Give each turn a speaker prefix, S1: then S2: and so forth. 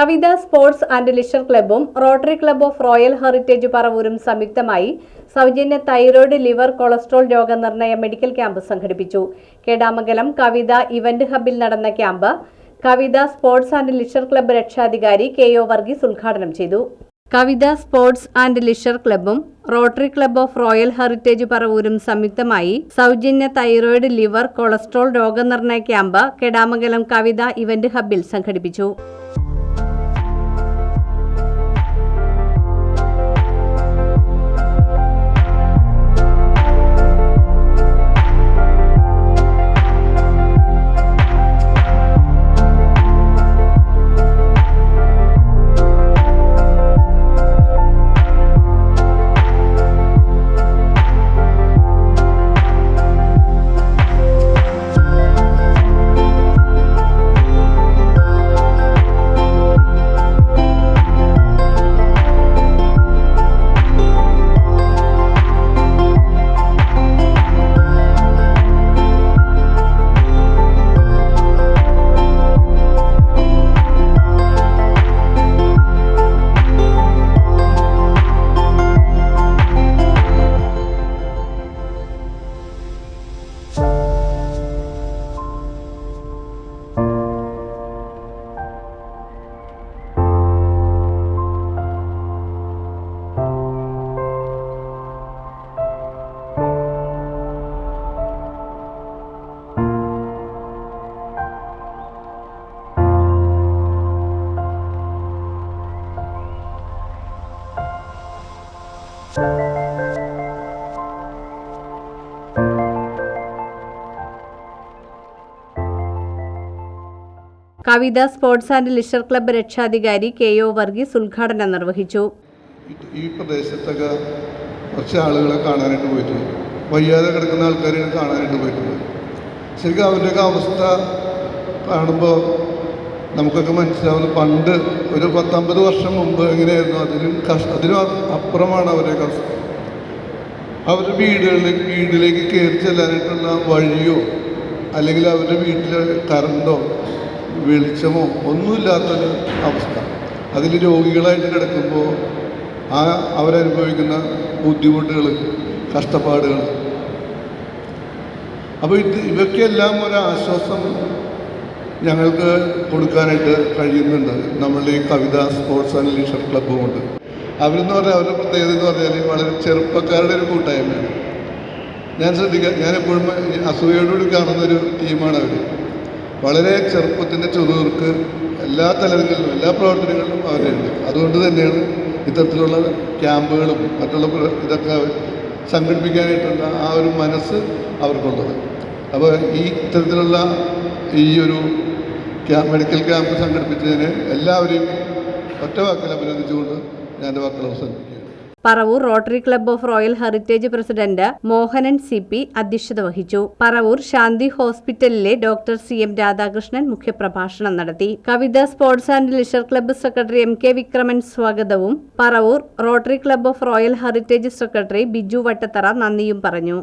S1: Kavitha sports and leisure ക്ലബ്ബും rotary club of royal heritage പറവൂരും സംയുക്തമായി സൗജന്യ തൈറോയ്ഡ്, ലിവർ, കൊളസ്ട്രോൾ രോഗനിർണയ മെഡിക്കൽ ക്യാമ്പ് സംഘടിപ്പിച്ചു. കേടാമംഗലം കവിത ഇവന്റ് ഹബിൽ നടന്ന camp Kavitha sports and leisure club രക്ഷാധികാരി KO വർഗീസ് ഉദ്ഘാടനം ചെയ്തു. കവിത സ്പോർട്സ് ആൻഡ് ലിഷർ ക്ലബ്ബും rotary club of royal heritage പറവൂരും സംയുക്തമായി സൗജന്യ തൈറോയ്ഡ്, ലിവർ, കൊളസ്ട്രോൾ രോഗനിർണയ ക്യാമ്പ് കേടാമംഗലം കവിത ഇവന്റ് ഹബിൽ സംഘടിപ്പിച്ചു. Kavitha sports and leisure club രക്ഷാധികാരി KO വർഗീസ് ഉദ്ഘാടനം നിർവഹിച്ചു.
S2: ഈ പ്രദേശത്തൊക്കെ കുറച്ച് ആളുകളെ കാണാനായിട്ട് പോയിട്ടുണ്ട്, വയ്യാതെ കിടക്കുന്ന ആൾക്കാരെ കാണാനായിട്ട് പോയിട്ടുണ്ട്. ശരിക്കും അവരുടെയൊക്കെ അവസ്ഥ കാണുമ്പോൾ നമുക്കൊക്കെ മനസ്സിലാവുന്ന പണ്ട് ഒരു 10-50 വർഷം മുമ്പ് എങ്ങനെയായിരുന്നു, അതിനും അപ്പുറമാണ് അവരുടെയൊക്കെ അവസ്ഥ. അവരുടെ വീട്ടിലേക്ക് കയറി ചെല്ലാനായിട്ടുള്ള വഴിയോ അല്ലെങ്കിൽ അവരുടെ വീട്ടിലെ കറണ്ടോ വെളിച്ചമോ ഒന്നുമില്ലാത്തൊരു അവസ്ഥ. അതിൽ രോഗികളായിട്ട് കിടക്കുമ്പോൾ അവരനുഭവിക്കുന്ന ബുദ്ധിമുട്ടുകൾ, കഷ്ടപ്പാടുകൾ, അപ്പോൾ ഇവയ്ക്കെല്ലാം ഒരാശ്വാസം ഞങ്ങൾക്ക് കൊടുക്കാനായിട്ട് കഴിയുന്നുണ്ട് നമ്മളുടെ ഈ കവിത സ്പോർട്സ് ആൻഡ് ലിഷർ ക്ലബ്ബ് കൊണ്ട്. അവരെന്ന് പറഞ്ഞാൽ അവരുടെ പ്രത്യേകത എന്ന് പറഞ്ഞാൽ വളരെ ചെറുപ്പക്കാരുടെ ഒരു കൂട്ടായ്മയാണ്. ഞാൻ എപ്പോഴും അസൂയയോടുകൂടി കാണുന്നൊരു ടീമാണ് അവർ. വളരെ ചെറുപ്പത്തിൻ്റെ ചെറുവർക്ക് എല്ലാ തലങ്ങളിലും എല്ലാ പ്രവർത്തനങ്ങളിലും അവരുണ്ട്. അതുകൊണ്ട് തന്നെയാണ് ഇത്തരത്തിലുള്ള ക്യാമ്പുകളും മറ്റുള്ള ഇതൊക്കെ സംഘടിപ്പിക്കാനായിട്ടുള്ള ആ ഒരു മനസ്സ് അവർക്കുള്ളത്. അപ്പോൾ ഈ ഇത്തരത്തിലുള്ള ഈ ഒരു മെഡിക്കൽ ക്യാമ്പ് സംഘടിപ്പിച്ചതിന് എല്ലാവരെയും ഒറ്റ വാക്കിൽ അഭിനന്ദിച്ചുകൊണ്ട് ഞാൻ എൻ്റെ വാക്കുകൾ അവസാനിപ്പിക്കുകയാണ്.
S1: Paravur rotary club of royal heritage president Mohanan CP അധ്യക്ഷത വഹിച്ചു. പറവൂർ ശാന്തി ഹോസ്പിറ്റലിലെ ഡോക്ടർ CM രാധാകൃഷ്ണൻ മുഖ്യപ്രഭാഷണം നടത്തി. Kavitha sports and leisure club secretary MK Vikraman സ്വാഗതവും Paravur rotary club of royal heritage secretary Biju Vattathara നന്ദിയും പറഞ്ഞു.